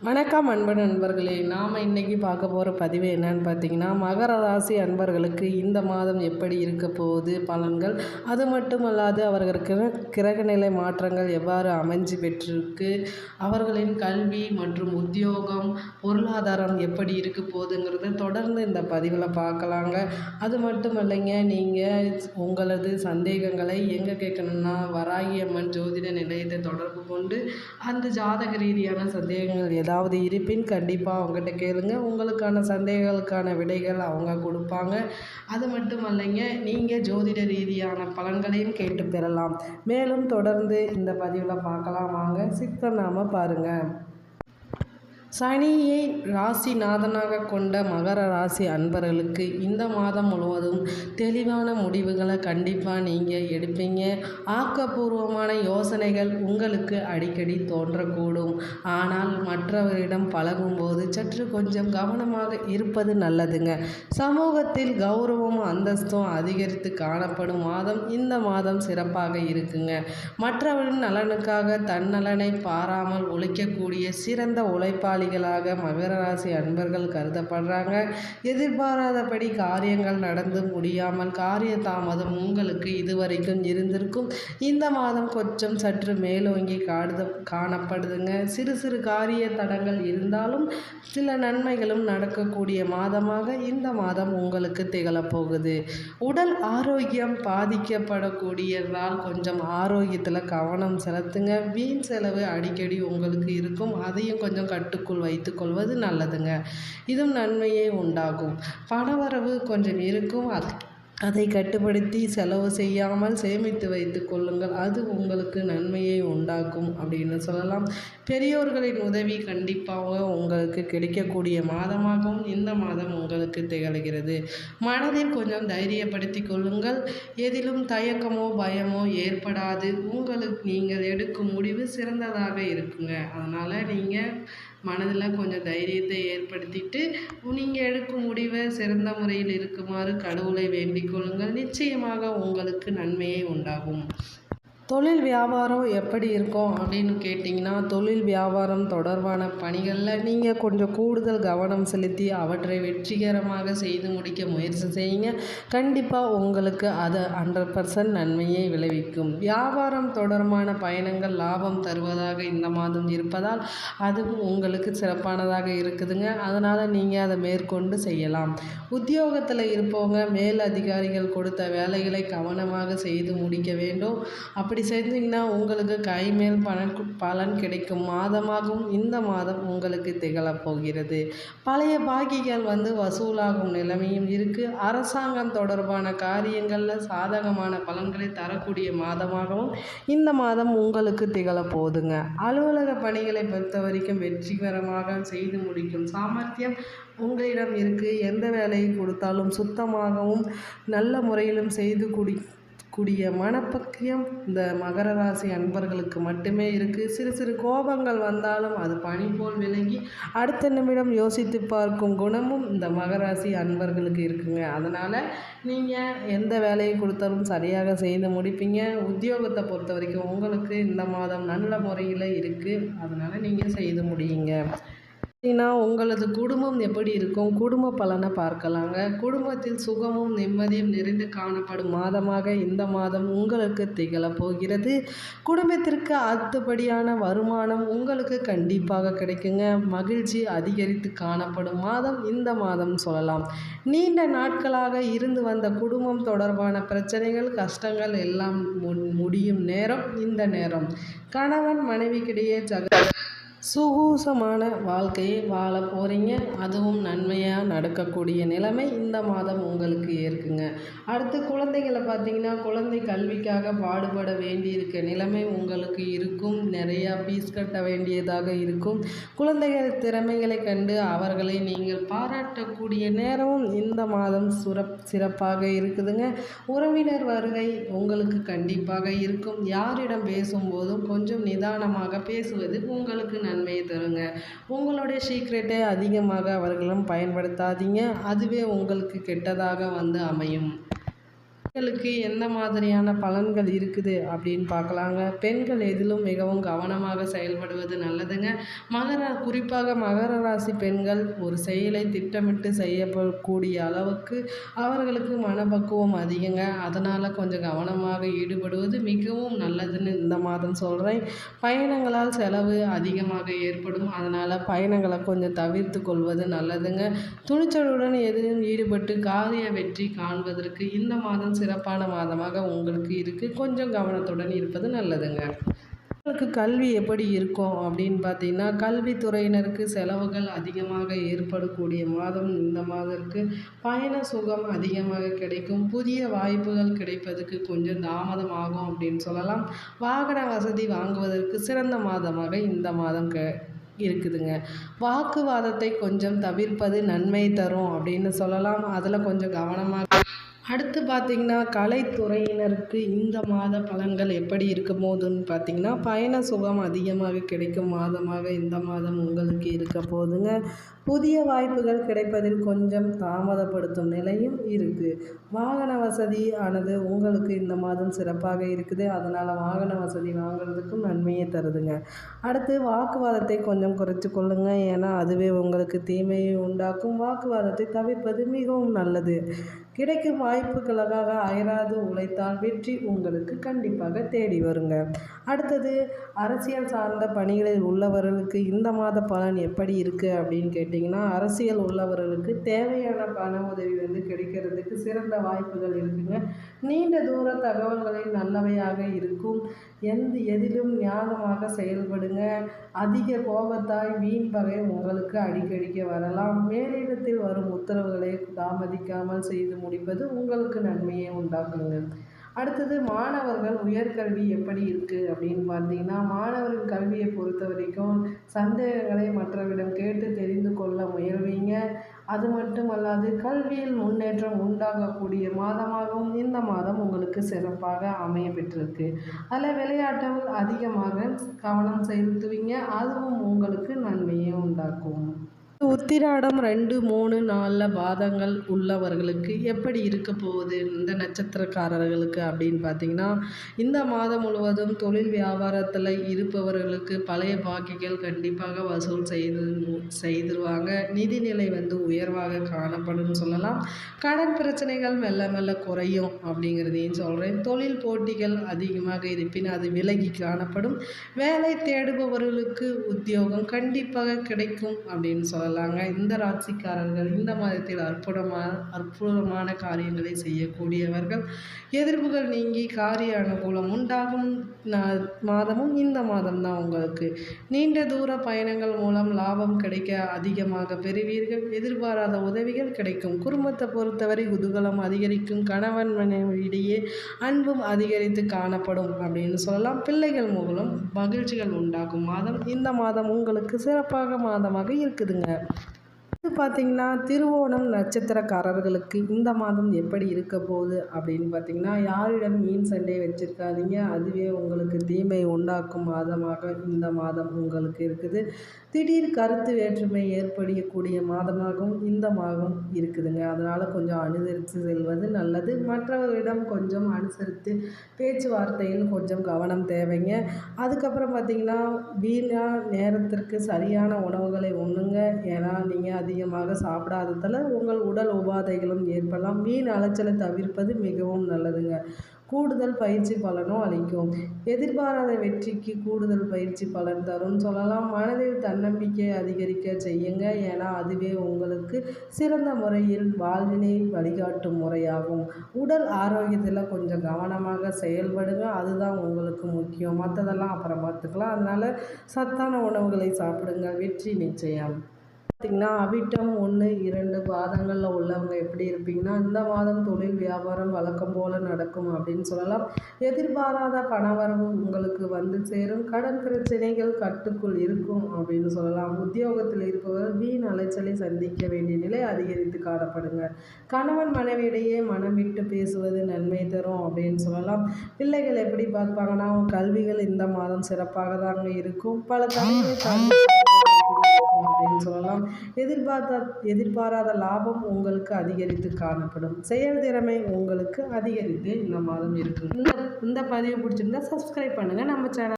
வணக்கம் அன்பு நண்பர்களே. நாம் இன்றைக்கி பார்க்க போகிற பதிவு என்னன்னு பார்த்தீங்கன்னா, மகர ராசி அன்பர்களுக்கு இந்த மாதம் எப்படி இருக்க போகுது பலன்கள், அது மட்டுமல்லாது அவர்களுக்கு கிரகநிலை மாற்றங்கள் எவ்வாறு அமைஞ்சு பெற்றிருக்கு, அவர்களின் கல்வி மற்றும் உத்தியோகம் பொருளாதாரம் எப்படி இருக்க போகுதுங்கிறத தொடர்ந்து இந்த பதிவில் பார்க்கலாங்க. அது மட்டும் இல்லைங்க, நீங்கள் உங்களது சந்தேகங்களை எங்கே கேட்கணுன்னா வராகி அம்மன் ஜோதிட நிலையத்தை தொடர்பு கொண்டு அந்த ஜாதக ரீதியான சந்தேகங்கள் ஏதாவது இருப்பின் கண்டிப்பாக அவங்ககிட்ட கேளுங்க. உங்களுக்கான சந்தேகங்களுக்கான விடைகள் அவங்க கொடுப்பாங்க. அது மட்டும் இல்லைங்க, நீங்கள் ஜோதிட ரீதியான பலன்களையும் கேட்டு பெறலாம். மேலும் தொடர்ந்து இந்த பதிவில் பார்க்கலாம். வாங்க ஸ்கிப் பண்ணாமல் பாருங்கள். சனியை ராசிநாதனாக கொண்ட மகர ராசி அன்பர்களுக்கு இந்த மாதம் முழுவதும் தெளிவான முடிவுகளை கண்டிப்பாக நீங்கள் எடுப்பீங்க. ஆக்கப்பூர்வமான யோசனைகள் உங்களுக்கு அடிக்கடி தோன்றக்கூடும். ஆனால் மற்றவரிடம் பழகும்போது சற்று கொஞ்சம் கவனமாக இருப்பது நல்லதுங்க. சமூகத்தில் கௌரவமும் அந்தஸ்தும் அதிகரித்து காணப்படும் மாதம் இந்த மாதம் சிறப்பாக இருக்குங்க. மற்றவரின் நலனுக்காக தன்னலனை பாராமல் உழைக்கக்கூடிய சிறந்த உழைப்பாளி மகர ராசி அன்பர்கள் கருதப்படுறாங்க. எதிர்பாராதபடி காரியங்கள் நடந்து முடியாமல் காரிய தாமதம் உங்களுக்கு இதுவரைக்கும் இருந்திருக்கும். இந்த மாதம் கொஞ்சம் சற்று மேலோங்கி காணப்படுதுங்க. சிறு சிறு காரிய தடங்கள் இருந்தாலும் சில நன்மைகளும் நடக்கக்கூடிய மாதமாக இந்த மாதம் உங்களுக்கு திகழப்போகுது. உடல் ஆரோக்கியம் பாதிக்கப்படக்கூடியதால் கொஞ்சம் ஆரோக்கியத்தில் கவனம் செலுத்துங்க. வீண் செலவு அடிக்கடி உங்களுக்கு இருக்கும். அதையும் கொஞ்சம் கட்டுக்குள் வைத்துக்கொள்வது நல்லதுங்க. இதுவும் நன்மையே உண்டாகும். பணவரவு கொஞ்சம் இருக்கும். அதை கட்டுப்படுத்தி செலவு செய்யாமல் சேமித்து வைத்து கொள்ளுங்கள். அது உங்களுக்கு நன்மையை உண்டாக்கும் அப்படின்னு சொல்லலாம். பெரியோர்களின் உதவி கண்டிப்பாக உங்களுக்கு கிடைக்கக்கூடிய மாதமாகவும் இந்த மாதம் உங்களுக்கு திகழ்கிறது. மனதில் கொஞ்சம் தைரியப்படுத்தி கொள்ளுங்கள். எதிலும் தயக்கமோ பயமோ ஏற்படாது. உங்களுக்கு நீங்கள் எடுக்கும் முடிவு சிறந்ததாக இருக்குங்க. அதனால் நீங்கள் மனதில் கொஞ்சம் தைரியத்தை ஏற்படுத்திட்டு நீங்கள் எடுக்கும் முடிவை சிறந்த முறையில் இருக்குமாறு கடவுளை வேண்டிக் கொள்ளுங்கள். நிச்சயமாக உங்களுக்கு நன்மையே உண்டாகும். தொழில் வியாபாரம் எப்படி இருக்கும் அப்படின்னு கேட்டிங்கன்னா, தொழில் வியாபாரம் தொடர்பான பணிகளில் நீங்கள் கொஞ்சம் கூடுதல் கவனம் செலுத்தி அவற்றை வெற்றிகரமாக செய்து முடிக்க முயற்சி செய்யுங்க. கண்டிப்பாக உங்களுக்கு அது 100% நன்மையை விளைவிக்கும். வியாபாரம் தொடர்பான பயணங்கள் லாபம் தருவதாக இந்த மாதம் இருப்பதால் அதுவும் உங்களுக்கு சிறப்பானதாக இருக்குதுங்க. அதனால் நீங்கள் அதை மேற்கொண்டு செய்யலாம். உத்தியோகத்தில் இருப்பவங்க மேல் அதிகாரிகள் கொடுத்த வேலைகளை கவனமாக செய்து முடிக்க வேண்டும். அப்படி செஞ்சீங்கன்னா உங்களுக்கு கைமேல் பலன் கிடைக்கும் மாதமாகவும் இந்த மாதம் உங்களுக்கு திகழப்போகிறது. பழைய பாக்கிகள் வசூலாகும் நிலைமையும் இருக்குது. அரசாங்கம் தொடர்பான காரியங்களில் சாதகமான பலன்களை தரக்கூடிய மாதமாகவும் இந்த மாதம் உங்களுக்கு திகழப்போகுதுங்க. அலுவலக பணிகளை பொறுத்த வரைக்கும் வெற்றிகரமாக செய்து முடிக்கும் சாமர்த்தியம் உங்களிடம் இருக்குது. எந்த வேலையை கொடுத்தாலும் சுத்தமாகவும் நல்ல முறையிலும் செய்து கூடிய மனப்பக்கியம் இந்த மகர ராசி அன்பர்களுக்கு மட்டுமே இருக்குது. சிறு சிறு கோபங்கள் வந்தாலும் அது பனி போல் விலகி அடுத்த நிமிடம் யோசித்து பார்க்கும் குணமும் இந்த மகராசி அன்பர்களுக்கு இருக்குங்க. அதனால் நீங்கள் எந்த வேலையை கொடுத்தாலும் சரியாக செய்து முடிப்பீங்க. உத்தியோகத்தை பொறுத்த வரைக்கும் உங்களுக்கு இந்த மாதம் நல்ல முறையில் இருக்குது. அதனால் நீங்கள் செய்து முடியுங்க. உங்களது குடும்பம் எப்படி இருக்கும், குடும்ப பலனை பார்க்கலாங்க. குடும்பத்தில் சுகமும் நிம்மதியும் நிறைந்து காணப்படும் மாதமாக இந்த மாதம் உங்களுக்கு திகழப்போகிறது. குடும்பத்திற்கு அடுத்தபடியான வருமானம் உங்களுக்கு கண்டிப்பாக கிடைக்குங்க. மகிழ்ச்சி அதிகரித்து காணப்படும் மாதம் இந்த மாதம் சொல்லலாம். நீண்ட நாட்களாக இருந்து வந்த குடும்பம் தொடர்பான பிரச்சனைகள் கஷ்டங்கள் எல்லாம் முடியும் நேரம் இந்த நேரம். கணவன் மனைவிக்கிடையே சுகூசமான வாழ்க்கையை வாழ போகிறீங்க. அதுவும் நன்மையாக நடக்கக்கூடிய நிலைமை இந்த மாதம் உங்களுக்கு இருக்குங்க. அடுத்து குழந்தைகளை பார்த்தீங்கன்னா, குழந்தை கல்விக்காக பாடுபட வேண்டியிருக்க நிலைமை உங்களுக்கு இருக்கும். நிறையா ஃபீஸ் கட்ட வேண்டியதாக இருக்கும். குழந்தைகள் திறமைகளை கண்டு அவர்களை நீங்கள் பாராட்டக்கூடிய நேரமும் இந்த மாதம் சிறப்பாக இருக்குதுங்க. உறவினர் வருகை உங்களுக்கு கண்டிப்பாக இருக்கும். யாரிடம் பேசும்போதும் கொஞ்சம் நிதானமாக பேசுவது உங்களுக்கு நன்மையை தருங்க. உங்களுடைய சீக்ரெட்டை அதிகமாக அவர்களும் பயன்படுத்தாதீங்க. அதுவே உங்களுக்கு கெட்டதாக அமையும். பெண்களுக்கு எந்த மாதிரியான பலன்கள் இருக்குது அப்படின்னு பார்க்கலாங்க. பெண்கள் எதிலும் மிகவும் கவனமாக செயல்படுவது நல்லதுங்க. குறிப்பாக மகர ராசி பெண்கள் ஒரு செயலை திட்டமிட்டு செய்யக்கூடிய அளவுக்கு அவர்களுக்கு மனப்பக்குவம் அதிகங்க. அதனால் கொஞ்சம் கவனமாக ஈடுபடுவது மிகவும் நல்லதுன்னு இந்த மாதம் சொல்கிறேன். பயணங்களால் செலவு அதிகமாக ஏற்படும். அதனால் பயணங்களை கொஞ்சம் தவிர்த்து கொள்வது நல்லதுங்க. துணிச்சலுடன் எதிலும் ஈடுபட்டு காரிய வெற்றி காண்பதற்கு இந்த மாதம் சிறப்பான மாதமாக உங்களுக்கு இருக்குது. கொஞ்சம் கவனத்துடன் இருப்பது நல்லதுங்க. உங்களுக்கு கல்வி எப்படி இருக்கும் அப்படின்னு பார்த்தீங்கன்னா, கல்வித்துறையினருக்கு செலவுகள் அதிகமாக ஏற்படக்கூடிய மாதம் இந்த மாதம் இருக்குது. பயண சுகம் அதிகமாக கிடைக்கும். புதிய வாய்ப்புகள் கிடைப்பதற்கு கொஞ்சம் தாமதம் ஆகும் அப்படின்னு சொல்லலாம். வாகன வசதி வாங்குவதற்கு சிறந்த மாதமாக இந்த மாதம் இருக்குதுங்க. வாக்குவாதத்தை கொஞ்சம் தவிர்ப்பது நன்மை தரும் அப்படின்னு சொல்லலாம். அதில் கொஞ்சம் கவனமாக. அடுத்து பார்த்திங்கன்னா, கலைத்துறையினருக்கு இந்த மாத பலன்கள் எப்படி இருக்கும் போதுன்னு பார்த்திங்கன்னா, பயண சுகம் அதிகமாக கிடைக்கும் மாதமாக இந்த மாதம் உங்களுக்கு இருக்க போதுங்க. புதிய வாய்ப்புகள் கிடைப்பதில் கொஞ்சம் தாமதப்படுத்தும் நிலையும் இருக்குது. வாகன வசதி ஆனது உங்களுக்கு இந்த மாதம் சிறப்பாக இருக்குது. அதனால் வாகன வசதி வாங்குறதுக்கும் நன்மையை தருதுங்க. அடுத்து வாக்குவாதத்தை கொஞ்சம் குறைச்சி கொள்ளுங்க. ஏன்னா அதுவே உங்களுக்கு தீமையை உண்டாக்கும். வாக்குவாதத்தை தவிர்ப்பது மிகவும் நல்லது. கிடைக்கும் வாய்ப்புகளுக்காக அயராது உழைத்தால் வெற்றி உங்களுக்கு கண்டிப்பாக தேடி வருங்க. அடுத்தது அரசியல் சார்ந்த பணிகளில் உள்ளவர்களுக்கு இந்த மாத பலன் எப்படி இருக்குது அப்படின்னு கேட்டிங்கன்னா, அரசியல் உள்ளவர்களுக்கு தேவையான பண உதவி கிடைக்கிறதுக்கு சிறந்த வாய்ப்புகள் இருக்குங்க. நீண்ட தூர தகவல்களில் நல்லவையாக இருக்கும். எதிலும் ஞானமாக செயல்படுங்க. அதிக கோபத்தால் வீண் பகை உங்களுக்கு அடிக்கடிக்க வரலாம். மேலிடத்தில் வரும் உத்தரவுகளை தாமதிக்காமல் செய்து முடிப்பது உங்களுக்கு நன்மையை உண்டாக்குங்க. அடுத்தது மாணவர்கள் உயர்கல்வி எப்படி இருக்குது அப்படின்னு பார்த்தீங்கன்னா, மாணவர்கள் கல்வியை பொறுத்த வரைக்கும் சந்தேகங்களை மற்றவரிடம் கேட்டு தெரிந்து கொள்ள முயல்வீங்க. அது மட்டுமல்லாது கல்வியில் முன்னேற்றம் உண்டாகக்கூடிய மாதமாகவும் இந்த மாதம் உங்களுக்கு சிறப்பாக அமைய பெற்றிருக்கு. அதில் விளையாட்டில் அதிகமாக கவனம் செலுத்துவீங்க. அதுவும் உங்களுக்கு நன்மையை உண்டாக்கும். உத்திராடம் 2, 3, 4 பாதங்கள் உள்ளவர்களுக்கு எப்படி இருக்க போகுது இந்த நட்சத்திரக்காரர்களுக்கு அப்படின்னு பார்த்தீங்கன்னா, இந்த மாதம் முழுவதும் தொழில் வியாபாரத்தில் இருப்பவர்களுக்கு பழைய பாக்கிகள் கண்டிப்பாக வசூல் செய்திருவாங்க. நிதிநிலை உயர்வாக காணப்படும் சொல்லலாம். கடன் பிரச்சனைகள் மெல்ல மெல்ல குறையும் அப்படிங்கிறதையும் சொல்கிறேன். தொழில் போட்டிகள் அதிகமாக இருப்பின் அது விலகி காணப்படும். வேலை தேடுபவர்களுக்கு உத்தியோகம் கண்டிப்பாக கிடைக்கும் அப்படின்னு சொல்லலாம். இந்த ராசிக்காரர்கள் இந்த மாதத்தில் அற்புதமான காரியங்களை செய்யக்கூடியவர்கள். எதிர்ப்புகள் நீங்கி காரிய அனுகூலம் உண்டாகும் மாதமும் இந்த மாதம்தான் உங்களுக்கு. நீண்ட தூர பயணங்கள் மூலம் லாபம் கிடைக்க அதிகமாக பெறுவீர்கள். எதிர்பாராத உதவிகள் கிடைக்கும். குடும்பத்தை பொறுத்தவரை குதூகலம் அதிகரிக்கும். கணவன் மனைவியிடையே அன்பும் அதிகரித்து காணப்படும் அப்படின்னு சொல்லலாம். பிள்ளைகள் மூலம் மகிழ்ச்சிகள் உண்டாகும் மாதம் இந்த மாதம் உங்களுக்கு சிறப்பாக மாதமாக இருக்குதுங்க. இது பார்த்திங்கன்னா, திருவோணம் நட்சத்திரக்காரர்களுக்கு இந்த மாதம் எப்படி இருக்க போகுது அப்படின்னு பார்த்திங்கன்னா, யாரிடம் மீன் சண்டை வச்சுருக்காதீங்க. அதுவே உங்களுக்கு தீமை உண்டாக்கும் மாதமாக இந்த மாதம் உங்களுக்கு இருக்குது. திடீர் கருத்து வேற்றுமை ஏற்படக்கூடிய மாதமாகவும் இந்த மாதம் இருக்குதுங்க. அதனால் கொஞ்சம் அனுசரித்து செல்வது நல்லது. மற்றவர்களிடம் கொஞ்சம் அனுசரித்து பேச்சுவார்த்தையில் கொஞ்சம் கவனம் தேவைங்க. அதுக்கப்புறம் பார்த்திங்கன்னா, வீணாக நேரத்திற்கு சரியான உணவுகளை உண்ணுங்க. ஏன்னா நீங்கள் அதிகமாக சாப்பிடாததால் உங்கள் உடல் உபாதைகளும் ஏற்படலாம். வீண் அலைச்சலை தவிர்ப்பது மிகவும் நல்லதுங்க. கூடுதல் பயிற்சி பலனும் அளிக்கும். எதிர்பாராத வெற்றிக்கு கூடுதல் பயிற்சி பலன் தரும் சொல்லலாம். மனதில் தன்னம்பிக்கை அதிகரிக்க செய்யுங்க. ஏன்னா அதுவே உங்களுக்கு சிறந்த முறையில் வாழ்வினை வழிகாட்டும் முறையாகும். உடல் ஆரோக்கியத்தில் கொஞ்சம் கவனமாக செயல்படுங்க. அதுதான் உங்களுக்கு முக்கியம். மற்றதெல்லாம் அப்புறம் பார்த்துக்கலாம். அதனால் சத்தான உணவுகளை சாப்பிடுங்க. வெற்றி நிச்சயம். பார்த்திங்கன்னா, அவிட்டம் 1, 2 பாதங்களில் உள்ளவங்க எப்படி இருப்பீங்கன்னா, இந்த மாதம் தொழில் வியாபாரம் வழக்கம் போல் நடக்கும் அப்படின்னு சொல்லலாம். எதிர்பாராத பணவரவு உங்களுக்கு சேரும். கடன் பிரச்சனைகள் கட்டுக்குள் இருக்கும் அப்படின்னு சொல்லலாம். உத்தியோகத்தில் இருப்பவர்கள் வீண் அலைச்சலை சந்திக்க வேண்டிய நிலை அதிகரித்து காணப்படுங்க. கணவன் மனைவியிடையே மனம் விட்டு பேசுவது நன்மை தரும் அப்படின்னு சொல்லலாம். பிள்ளைகள் எப்படி பார்ப்பாங்கன்னா, கல்விகள் இந்த மாதம் சிறப்பாக தாங்க இருக்கும். பல தடைகளை தாண்டி அப்படின்னு சொல்லலாம். எதிர்பாராத லாபம் உங்களுக்கு அதிகரித்து காணப்படும். செயல்திறமை உங்களுக்கு அதிகரித்து இந்த மாதம் இருக்கும். இந்த பதிவு பிடிச்சிருந்தா சப்ஸ்கிரைப் பண்ணுங்கள் நம்ம சேனல்.